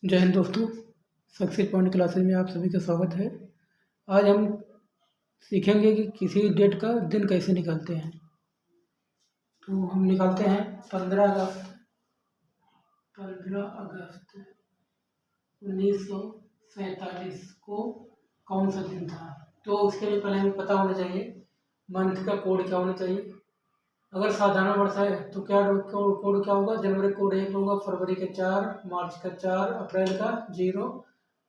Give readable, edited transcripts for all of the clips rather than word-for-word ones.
जय हिंद दोस्तों। Success point classes में आप सभी का स्वागत है। आज हम सीखेंगे कि किसी डेट का दिन कैसे निकालते हैं। तो हम निकालते हैं 15 अगस्त 1947 को कौन सा दिन था। तो उसके लिए पहले हमें पता होना चाहिए मंथ का कोड क्या होना चाहिए। अगर साधारण वर्ष है तो क्या कोड क्या होगा, जनवरी कोड 1 होगा, फरवरी का 4, मार्च का 4, अप्रैल का 0,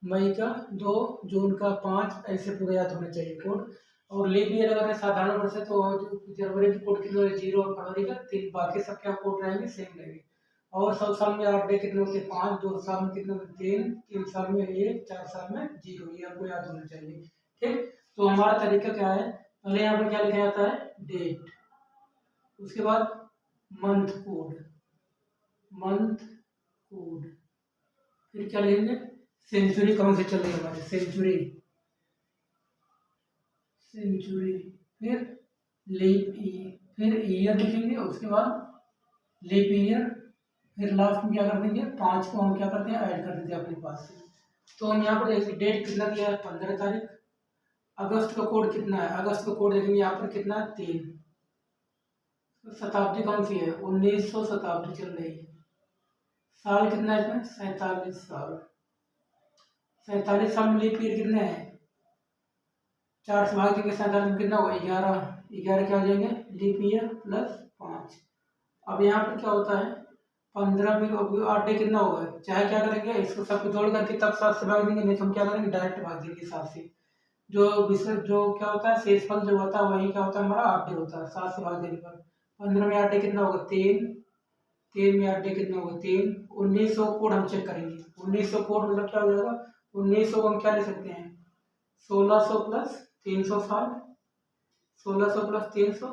मई का 2, जून का 5, ऐसे पूरे याद होने चाहिए कोड। और लीप ईयर अगर साधारण वर्ष है तो जनवरी की कोड कितने होते 0 और फरवरी का 3, बाकी सब क्या कोड रहेंगे सेम रहेंगे। और 100 साल में 8 डे कितने होते हैं 5, 2 साल में कितने होते 3, 3 साल में 1, 4 साल में 0, ये आपको याद होना चाहिए। ठीक, तो हमारा तरीका क्या है, पहले यहाँ पर क्या लिखा जाता है डेट, उसके बाद मंथ कोड, फिर क्या लिखेंगे सेंचुरी कौन से चल रही है हमारी सेंचुरी, फिर लीप ईयर, फिर ईयर लिखेंगे, उसके बाद लीप ईयर, फिर लास्ट में क्या कर देंगे 5 को हम क्या करते हैं ऐड कर देते हैं अपने पास से। तो हम यहाँ पर देखिए डेट कितना दिया है 15 तारीख। अगस्त का कोड कितना है, अगस्त का कोड देखेंगे यहाँ पर कितना है 3। शताब्दी कौन सी है 1900 शताब्दी चल रही है। साल कितना है इसमें 47 साल। 47 साल में लीप ईयर कितने हैं 4 से भाग देंगे 47 में कितना होगा 11, 11 क्या हो जाएंगे लीप ईयर प्लस 5। अब यहाँ पर क्या होता है 15 में 8 डे कितना होगा, चाहे क्या करेंगे इसको सबको जोड़ करके तब 7 से भाग देंगे, नहीं तो हम क्या करेंगे डायरेक्ट भाग देंगे 7 से। जो क्या होता है शेषफल जो होता है वही क्या होता है हमारा 8 डे होता है 7 से भाग देने पर। 15 में 8 डे कितना होगा 3, 3 में 8 डे कितना होगा 3। 1900 कोड हम चेक करेंगे, 1900 कोड मतलब क्या हो जाएगा 1900 को हम क्या ले सकते हैं 1600 प्लस 300 साल, 1600 प्लस 300,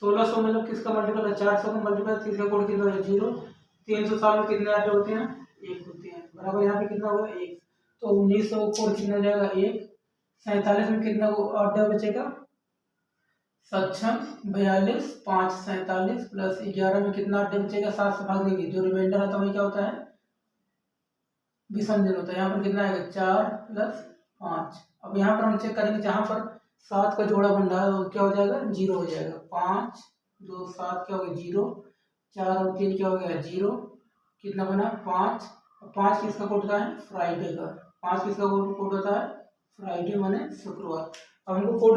1600 मतलब किसका मल्टीपल है 400 का मल्टीपल, 3 कोड कितना है 0। 300 साल में कितने आटे होते हैं 1 होते हैं, बराबर यहाँ पे कितना होगा 1। तो 1900 कोड कितना हो जाएगा 1। 47 में कितना को 8 बचेगा 42, 5 47 प्लस 11 में कितना 8 बचेगा 7 से भाग देंगे, जो रिमाइंडर आता है वही क्या होता है विषम दिन होता है। यहाँ पर कितना आएगा 4 प्लस 5। अब यहाँ पर हम चेक करेंगे जहाँ पर 7 का जोड़ा बन रहा है तो क्या हो जाएगा 0 हो जाएगा। 5 2 7 क्या हो गया 0, 4 और 3 क्या हो गया 0, कितना बना 5। 5 किसका कोड होता है फ्राइडे का, 5 किसका कोड होता है फ्राइडे माने शुक्रवार। अब हमको कोड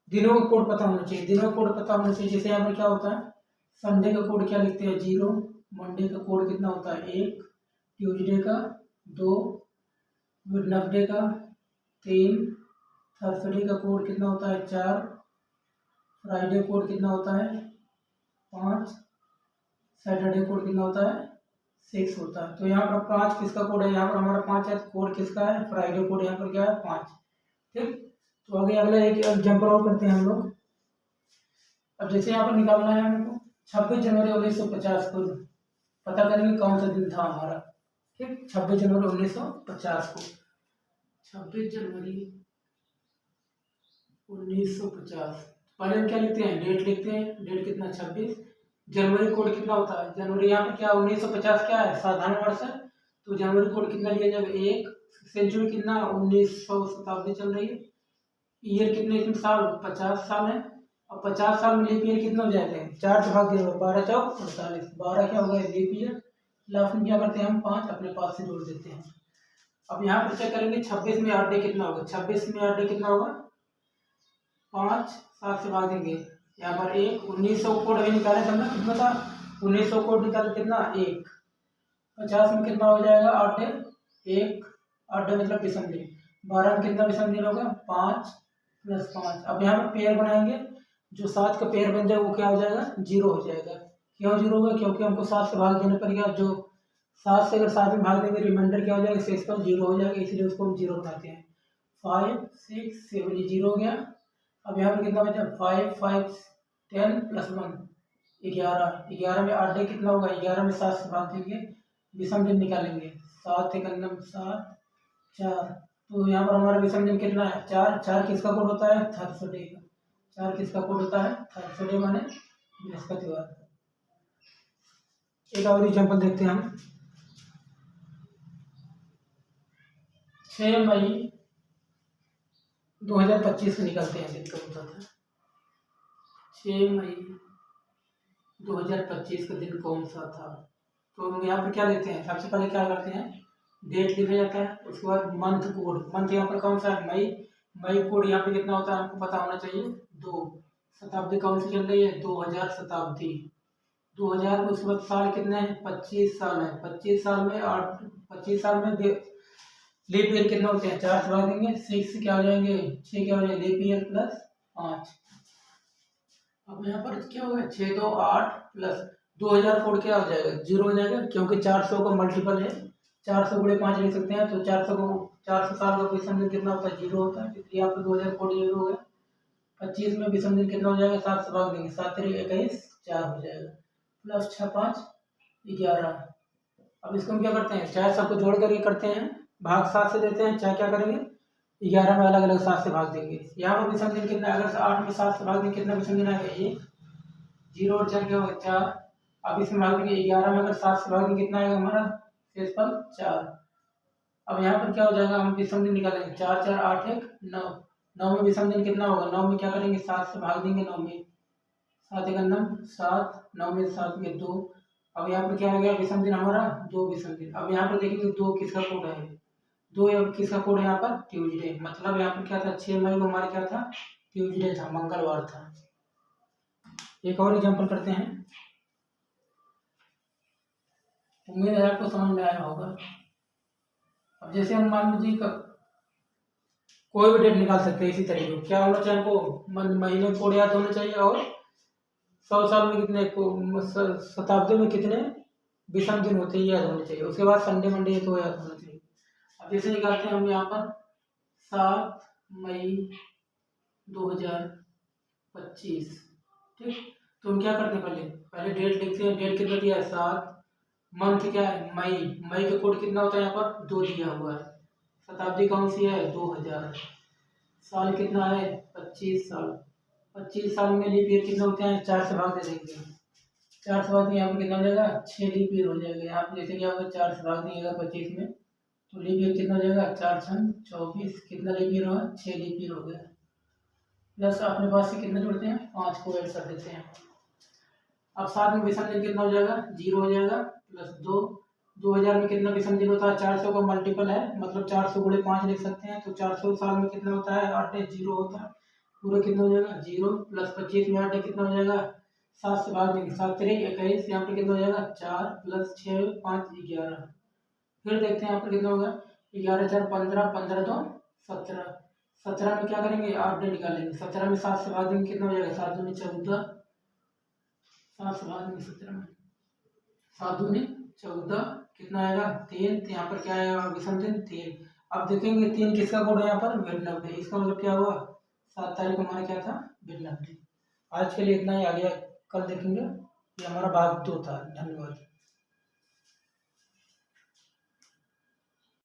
दिनों का कोड पता होना चाहिए, दिनों का कोड पता होना चाहिए। जैसे यहाँ पर क्या होता है संडे का कोड क्या लिखते हैं 0, मंडे का कोड कितना होता है 1, ट्यूसडे का 2, वेडनेसडे का 3, थर्सडे का कोड कितना होता है 4, फ्राइडे कोड कितना होता है 5, सैटरडे कोड कितना होता है 6 होता है। तो यहाँ पर 5 किसका कोड है, यहाँ पर हमारा 5 है, कोड किसका है फ्राइडे कोड यहाँ पर क्या है 5। ठीक, तो आगे अगला एक एग्जाम्पल और करते हैं हम लोग। अब जैसे यहाँ पर निकालना है हमको 26 जनवरी 1950 को पता करेंगे कौन सा दिन था हमारा। ठीक, 26 जनवरी 1950 को, 26 जनवरी 1950 पहले हम क्या लिखते हैं डेट लिखते हैं, डेट कितना 26। जनवरी कोड कितना होता है जनवरी, यहाँ पर क्या 1950 क्या है साधारण वर्ष है तो जनवरी कोड कितना लिया जाएगा 1। सेंचुरी कितना 1900 शताब्दी चल रही है। ईयर कितने इसमें साल 50 साल है। और 50 साल में लीप ईयर कितना हो जाते हैं 4 से भाग दिया 12 चौक 48, 12 क्या होगा लीप ईयर। लास्ट में क्या करते हैं हम 5 अपने पास से जोड़ देते हैं। अब यहाँ पर चेक करेंगे 26 में 8 डे कितना होगा, 26 में 8 डे कितना होगा 5, 7 से भाग देंगे यहाँ पर 1। 1900 कोड अभी निकाले थे हमने कितना था 1900 कोड निकाले कितना 1। 50 में कितना हो जाएगा 8 डे 1, 8 डे मतलब विषम दिन। 12 में कितना विषम दिन होगा 5 प्लस 5। अब यहाँ पर पेयर बनाएंगे, जो 7 का पेयर बन जाए वो क्या हो जाएगा 0 हो जाएगा। क्यों 0 होगा क्योंकि हमको 7 से भाग देना पड़ेगा, जो 7 से अगर 7 में भाग देंगे रिमाइंडर क्या हो जाएगा शेषफल 0 हो जाएगा, इसलिए उसको हम 0 बनाते हैं। 5 6 7 ये 0 हो गया। अब यहाँ पर कितना बचा 5 5 10 प्लस 1 11, 11 में 8 डे कितना होगा 11 में 7 से भाग देंगे विषम दिन निकालेंगे 7 एक 7 4। तो यहाँ पर हमारा विषम दिन कितना है 4। 4 किसका कोड होता है थर्सडे का, 4 किसका कोड होता है थर्सडे माने बृहस्पतिवार। एक और एग्जाम्पल देखते हैं हम। 6 मई 2025 को निकलते हैं, दिन कौन सा था? 6 मई 2025 का दिन कौन सा था? तो हम यहाँ पर क्या लेते हैं, सबसे पहले क्या करते हैं, डेट लिखा जाता है, उसके बाद मंथ कोड, मंथ यहाँ पर कौन सा है, मई, मई कोड यहाँ पे कितना होता है हमको पता होना चाहिए, 2। शताब्दी कौन सी चल रही है, 2000 शताब्दी, 2000 में, उसके बाद साल कितने हैं, 25 साल है, 25 साल में 8, 25 साल में लीप ईयर कितना होते हैं, 4 से भाग देंगे, 6 क्या हो जाएंगे, 6 क्या हो जाएंगे, लीप ईयर प्लस 5। अब यहाँ पर क्या होगा, 6 2 8 प्लस 2000 कोड क्या हो जाएगा, 0 हो जाएगा, क्योंकि 400 का मल्टीपल है, 400 गुणे 5 लिख सकते हैं, तो 400 को 400 साल का विषम दिन कितना होता है, 0 होता है, इसलिए यहाँ पर 2000 कोड 0 हो गया। 25 में विषम दिन कितना हो जाएगा, 7 से भाग देंगे, 7 3 21 4 हो जाएगा, प्लस 6 5 11। अब इसको हम क्या करते हैं, चाहे सबको जोड़ करके करते हैं, भाग 7 से देते हैं, चाहे क्या करेंगे 11 में अलग अलग 7 से भाग देंगे। यहाँ पर विषम दिन कितना, अगर 8 में 7 से भाग देंगे कितना विषम दिन आएगा, 1, 0 और 4 क्या होगा, 4। अब इसमें भाग देंगे 11 में, अगर 7 से भाग देंगे कितना आएगा हमारा शेषफल 4। अब यहाँ पर क्या हो जाएगा, हम विषम दिन निकालेंगे, 4 4 8 1 9, 9 में विषम दिन कितना होगा, 9 में क्या करेंगे, 7 से भाग देंगे, 9 में 7 1 9 7, 9 में 7 में 2। अब यहाँ पर क्या हो गया विषम दिन हमारा, 2 विषम दिन। अब यहाँ पर देखेंगे 2 किसका कोड है, 2 या किसका कोड है यहाँ पर, ट्यूजडे, मतलब यहाँ पर क्या था, 6 मई को हमारा क्या था, ट्यूजडे था, मंगलवार था। एक और एग्जांपल करते हैं, उम्मीद है आपको समझ में आया होगा। अब जैसे हम मान लीजिए कोई भी डेट निकाल सकते हैं इसी तरीके से, क्या होना चाहिए हमको, महीने कोड याद होना चाहिए, और 100 साल में कितने शताब्दी में कितने विषम दिन होते हैं याद होने चाहिए, उसके बाद संडे मंडे ये तो याद होना चाहिए। अब जैसे निकालते हैं हम यहाँ पर 7 मई 2025, ठीक। तो हम क्या करते हैं, पहले डेट लिखते हैं, डेट कितना दिया है 7, मंथ क्या है मई, मई का कोड कितना होता है यहाँ पर 2 दिया हुआ है, शताब्दी कौन सी है 2000, साल कितना है 25 साल, 25 साल में लीप ईयर कितने होते हैं, 4 से भाग दे देंगे, 4 से भाग देंगे, यहाँ पर कितना हो जाएगा 6 लीप ईयर हो जाएगा। यहाँ पर जैसे क्या होगा 4 से भाग देंगे 25 में, तो लीप ईयर कितना हो जाएगा, 4 6 24, कितना लीप ईयर होगा, 6 लीप ईयर हो गया। प्लस अपने पास से कितना जोड़ते हैं, 5 को ऐड कर देते हैं। अब साथ में विषम दिन कितना हो जाएगा, 0 हो जाएगा, प्लस 2, 2000 में कितना विषम दिन होता है, 400 का मल्टीपल है, मतलब 400 गुणे 5 लिख सकते हैं, तो 400 साल में कितना होता है, 8 0 होता है, पूरा कितना हो जाएगा 0, प्लस 25 में 8 कितना हो जाएगा, 7 से भाग देंगे, 7 3 21, यहाँ पर कितना हो जाएगा 4, प्लस 6 5 11। फिर देखते हैं यहाँ पर कितना होगा, 11 4 15, 15 2 17, 17 में क्या करेंगे 8 डे निकालेंगे, 17 में 7 से भाग देंगे कितना हो जाएगा, 7 दूनी 14, 7 से भाग देंगे 17 में, 7 दूनी 14, कितना आएगा 3, तो यहाँ पर क्या आएगा विषम दिन 3। अब देखेंगे 3 किसका कोड है यहाँ पर, भिन्न, इसका मतलब क्या हुआ 7 तारीख को हमारा क्या था, भिन्न। आज के लिए इतना ही, आगे कल देखेंगे, ये हमारा भाग 2 था। धन्यवाद।